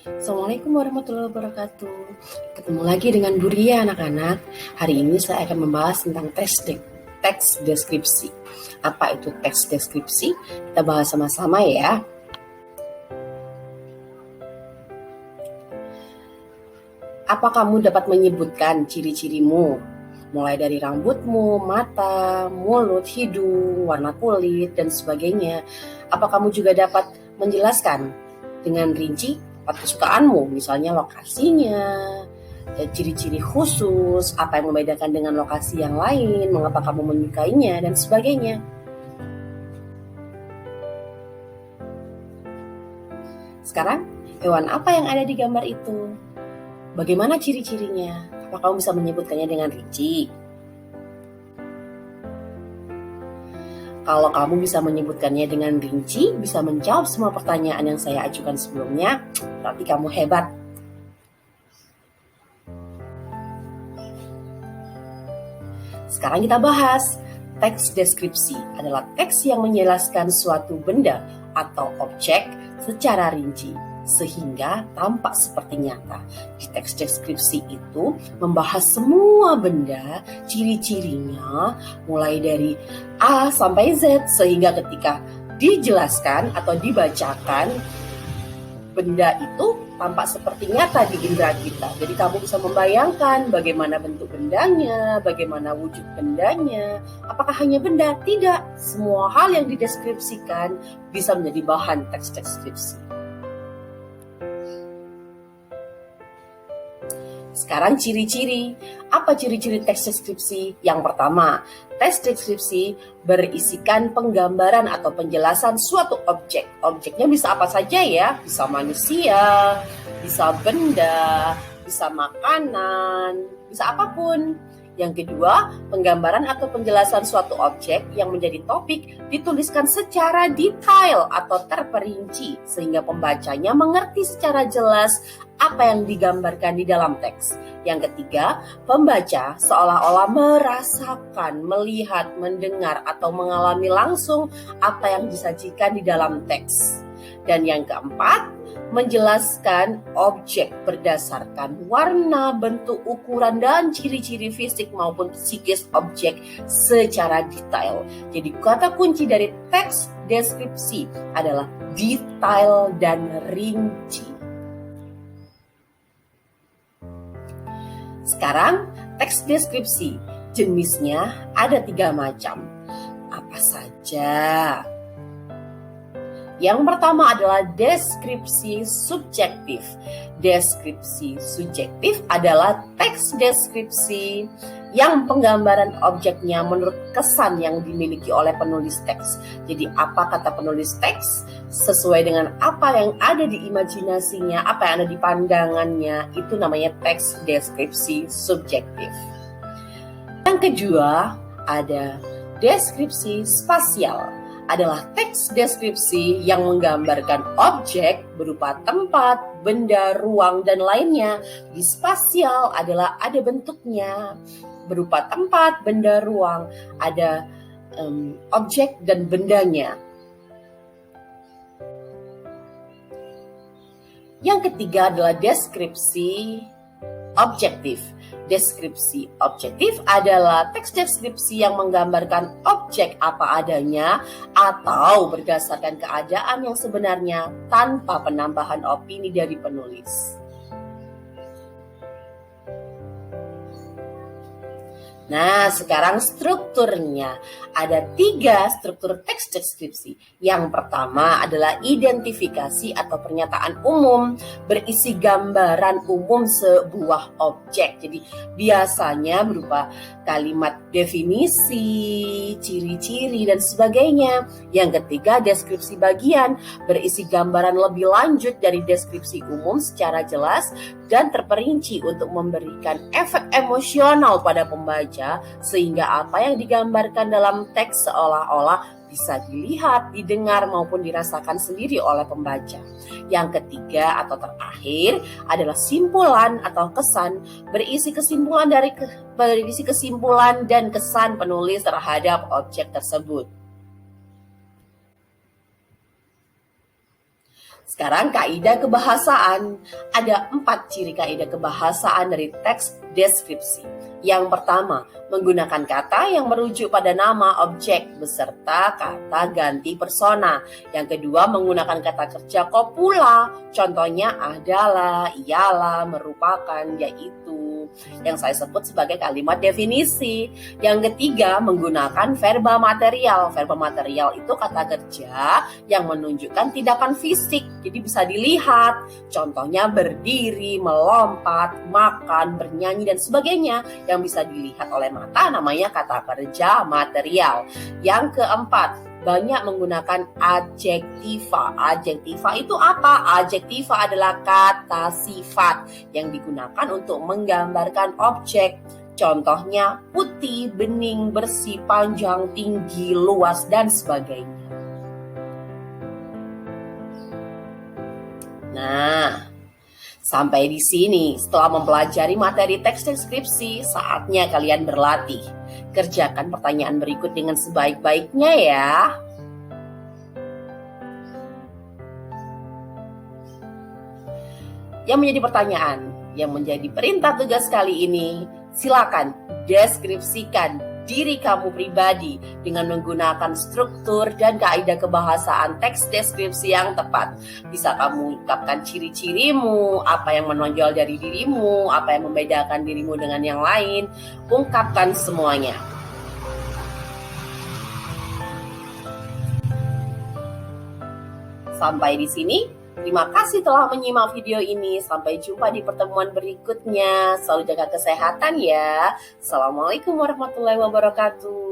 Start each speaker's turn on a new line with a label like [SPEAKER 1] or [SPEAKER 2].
[SPEAKER 1] Assalamualaikum warahmatullahi wabarakatuh. Ketemu lagi dengan Bu Ria anak-anak. Hari ini saya akan membahas tentang teks deskripsi. Apa itu teks deskripsi? Kita bahas sama-sama ya. Apa kamu dapat menyebutkan ciri-cirimu? Mulai dari rambutmu, mata, mulut, hidung, warna kulit, dan sebagainya. Apa kamu juga dapat menjelaskan dengan rinci kesukaanmu, misalnya lokasinya, ciri-ciri khusus, apa yang membedakan dengan lokasi yang lain, mengapa kamu menyukainya, dan sebagainya. Sekarang, hewan apa yang ada di gambar itu? Bagaimana ciri-cirinya? Apa kamu bisa menyebutkannya dengan rinci? Kalau kamu bisa menyebutkannya dengan rinci, bisa menjawab semua pertanyaan yang saya ajukan sebelumnya, berarti kamu hebat. Sekarang kita bahas. Teks deskripsi adalah teks yang menjelaskan suatu benda atau objek secara rinci, sehingga tampak seperti nyata. Di teks deskripsi itu membahas semua benda, ciri-cirinya, mulai dari A sampai Z, sehingga ketika dijelaskan atau dibacakan, benda itu tampak seperti nyata di indera kita. Jadi kamu bisa membayangkan bagaimana bentuk bendanya, bagaimana wujud bendanya. Apakah hanya benda? Tidak. Semua hal yang dideskripsikan bisa menjadi bahan teks deskripsi. Sekarang ciri-ciri. Apa ciri-ciri teks deskripsi? Yang pertama, teks deskripsi berisikan penggambaran atau penjelasan suatu objek. Objeknya bisa apa saja ya? Bisa manusia, bisa benda, bisa makanan, bisa apapun. Yang kedua, penggambaran atau penjelasan suatu objek yang menjadi topik dituliskan secara detail atau terperinci sehingga pembacanya mengerti secara jelas apa yang digambarkan di dalam teks. Yang ketiga, pembaca seolah-olah merasakan, melihat, mendengar, atau mengalami langsung apa yang disajikan di dalam teks. Dan yang keempat, menjelaskan objek berdasarkan warna, bentuk, ukuran, dan ciri-ciri fisik maupun psikis objek secara detail. Jadi kata kunci dari teks deskripsi adalah detail dan rinci. Sekarang teks deskripsi, jenisnya ada 3 macam. Apa saja? Yang pertama adalah deskripsi subjektif. Deskripsi subjektif adalah teks deskripsi yang penggambaran objeknya menurut kesan yang dimiliki oleh penulis teks. Jadi apa kata penulis teks sesuai dengan apa yang ada di imajinasinya, apa yang ada di pandangannya, itu namanya teks deskripsi subjektif. Yang kedua ada deskripsi spasial. Adalah teks deskripsi yang menggambarkan objek berupa tempat, benda, ruang, dan lainnya. Di spasial adalah ada bentuknya berupa tempat, benda, ruang, ada objek dan bendanya. Yang ketiga adalah deskripsi objektif. Deskripsi objektif adalah teks deskripsi yang menggambarkan objek apa adanya atau berdasarkan keadaan yang sebenarnya tanpa penambahan opini dari penulis. Nah, sekarang strukturnya. Ada 3 struktur teks deskripsi. Yang pertama adalah identifikasi atau pernyataan umum, berisi gambaran umum sebuah objek. Jadi biasanya berupa kalimat definisi, ciri-ciri, dan sebagainya. Yang ketiga, deskripsi bagian, berisi gambaran lebih lanjut dari deskripsi umum secara jelas dan terperinci untuk memberikan efek emosional pada pembaca, sehingga apa yang digambarkan dalam teks seolah-olah bisa dilihat, didengar, maupun dirasakan sendiri oleh pembaca. Yang ketiga atau terakhir adalah simpulan atau kesan, berisi kesimpulan dan kesan penulis terhadap objek tersebut. Sekarang kaidah kebahasaan. Ada 4 ciri kaidah kebahasaan dari teks deskripsi. Yang pertama, menggunakan kata yang merujuk pada nama objek beserta kata ganti persona. Yang kedua, menggunakan kata kerja copula. Contohnya adalah, ialah, merupakan, yaitu, yang saya sebut sebagai kalimat definisi. Yang ketiga, menggunakan verba material. Verba material itu kata kerja yang menunjukkan tindakan fisik, jadi bisa dilihat. Contohnya berdiri, melompat, makan, bernyanyi, dan sebagainya yang bisa dilihat oleh mata namanya kata kerja material. Yang keempat, banyak menggunakan adjektiva. Adjektiva itu apa? Adjektiva adalah kata sifat yang digunakan untuk menggambarkan objek. Contohnya putih, bening, bersih, panjang, tinggi, luas, dan sebagainya. Nah, sampai di sini, setelah mempelajari materi teks deskripsi, saatnya kalian berlatih. Kerjakan pertanyaan berikut dengan sebaik-baiknya ya. Yang menjadi pertanyaan, yang menjadi perintah tugas kali ini, silakan deskripsikan diri kamu pribadi dengan menggunakan struktur dan kaidah kebahasaan teks deskripsi yang tepat. Bisa kamu ungkapkan ciri-cirimu, apa yang menonjol dari dirimu, apa yang membedakan dirimu dengan yang lain. Ungkapkan semuanya. Sampai di sini. Terima kasih telah menyimak video ini. Sampai jumpa di pertemuan berikutnya. Selalu jaga kesehatan ya. Assalamualaikum warahmatullahi wabarakatuh.